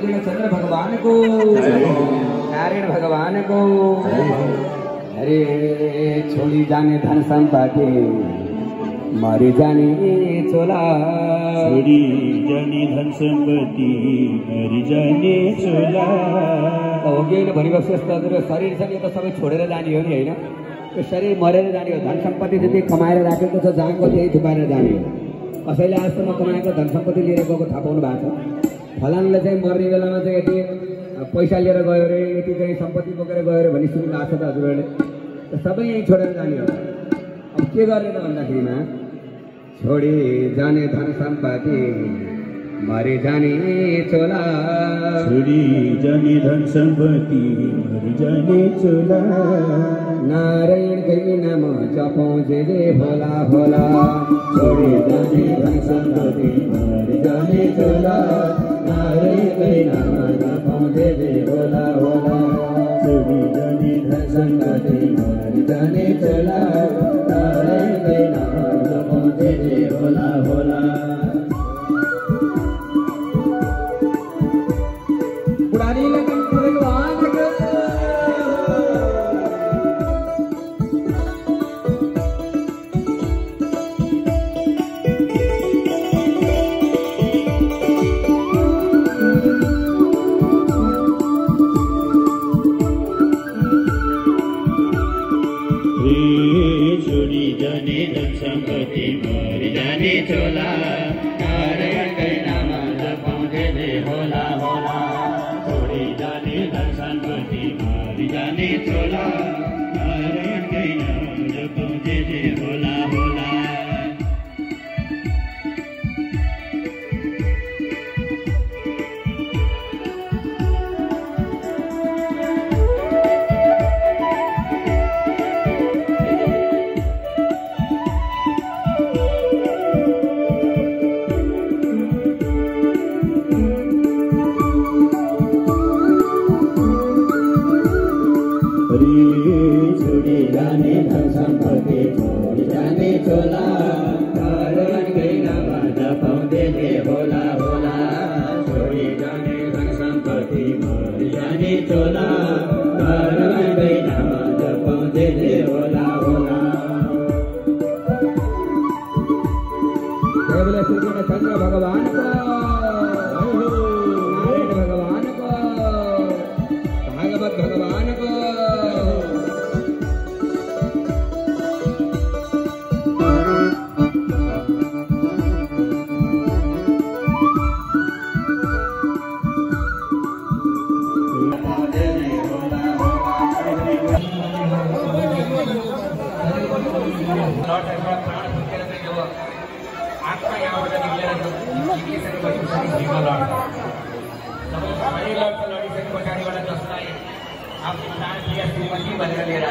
सूर्य चंद्र भगवान को, नारायण भगवान को। अरे छोड़ी जाने धन संपत्ति, मरी जाने चोला। छोड़ी जाने धन सम्पत्ति, मरी जाने चोला। हो कि होइन भनेको यस्तो शरीर छ नि यो त सबै छोडेर जाने हो नि होइन। यो शरीर मरेर जाने हो। धन सम्पत्ति जति कमाएर राखेको छ जहाँको त्यही थुपारेर जाने हो। कसैले आजसम्म कमाएको धन सम्पत्ति लिएर गएको थाहा पाउनु भएको छ। फलानले चाहिँ मर्ने बेलामा चाहिँ यति पैसा लिएर गयो अरे, यति चाहिँ सम्पत्ति बोकेर गयो अरे भन्ने सुन्नु भएको छ त हजुरहरूले। सबै यहीँ छोडेर जाने हो। अब के गर्ने त भन्दाखेरिमा छोडी जाने धन सम्पत्ति, मरी जाने चोला। छोडी जाने धन सम्पत्ति, मरी जाने चोला। नारायणकै नाम जपौँ जे भोला भोला। छोडी जाने धन सम्पत्ति, मरी जाने चोला। नारायणकै नाम जपौँ जे भोला भोला। छोडी जाने धन सम्पत्ति, मरी जाने चोला। नारायणकै नाम जपौँ जे भोला भोला। पुरानी लगन भगवान को। छोडी जाने धन सम्पत्ति, मरी जाने चोला। नारायणकै नाम जपौँ जे भोला भोला। छोडी जाने धन सम्पत्ति, मरी जाने चोला। नारायणकै नाम जपौँ जे भोला भोला। छोडी जाने धन सम्पत्ति, छोडी जाने चोला। नारायणकै नाम जपौँ जे भोला भोला। छोडी जाने धन सम्पत्ति, मरी जाने चोला। नारायणकै नाम जपौँ जे भोला भोला। केवल सूर्य चंद्र भगवान को, नारायण भगवान को, भागवत भगवान को। आत्मा यहाँबाट निक्लेर लडिसके पछाडिबाट जसलाई आफ्नो प्राण प्रिय श्रीमती भनेर लिएर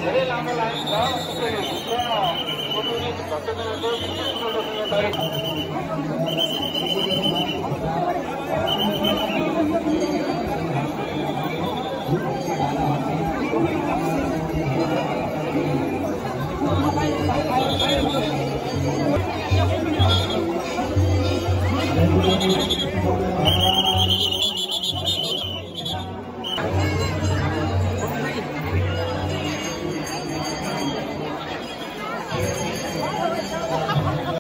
धेरै लामो लाइन छ।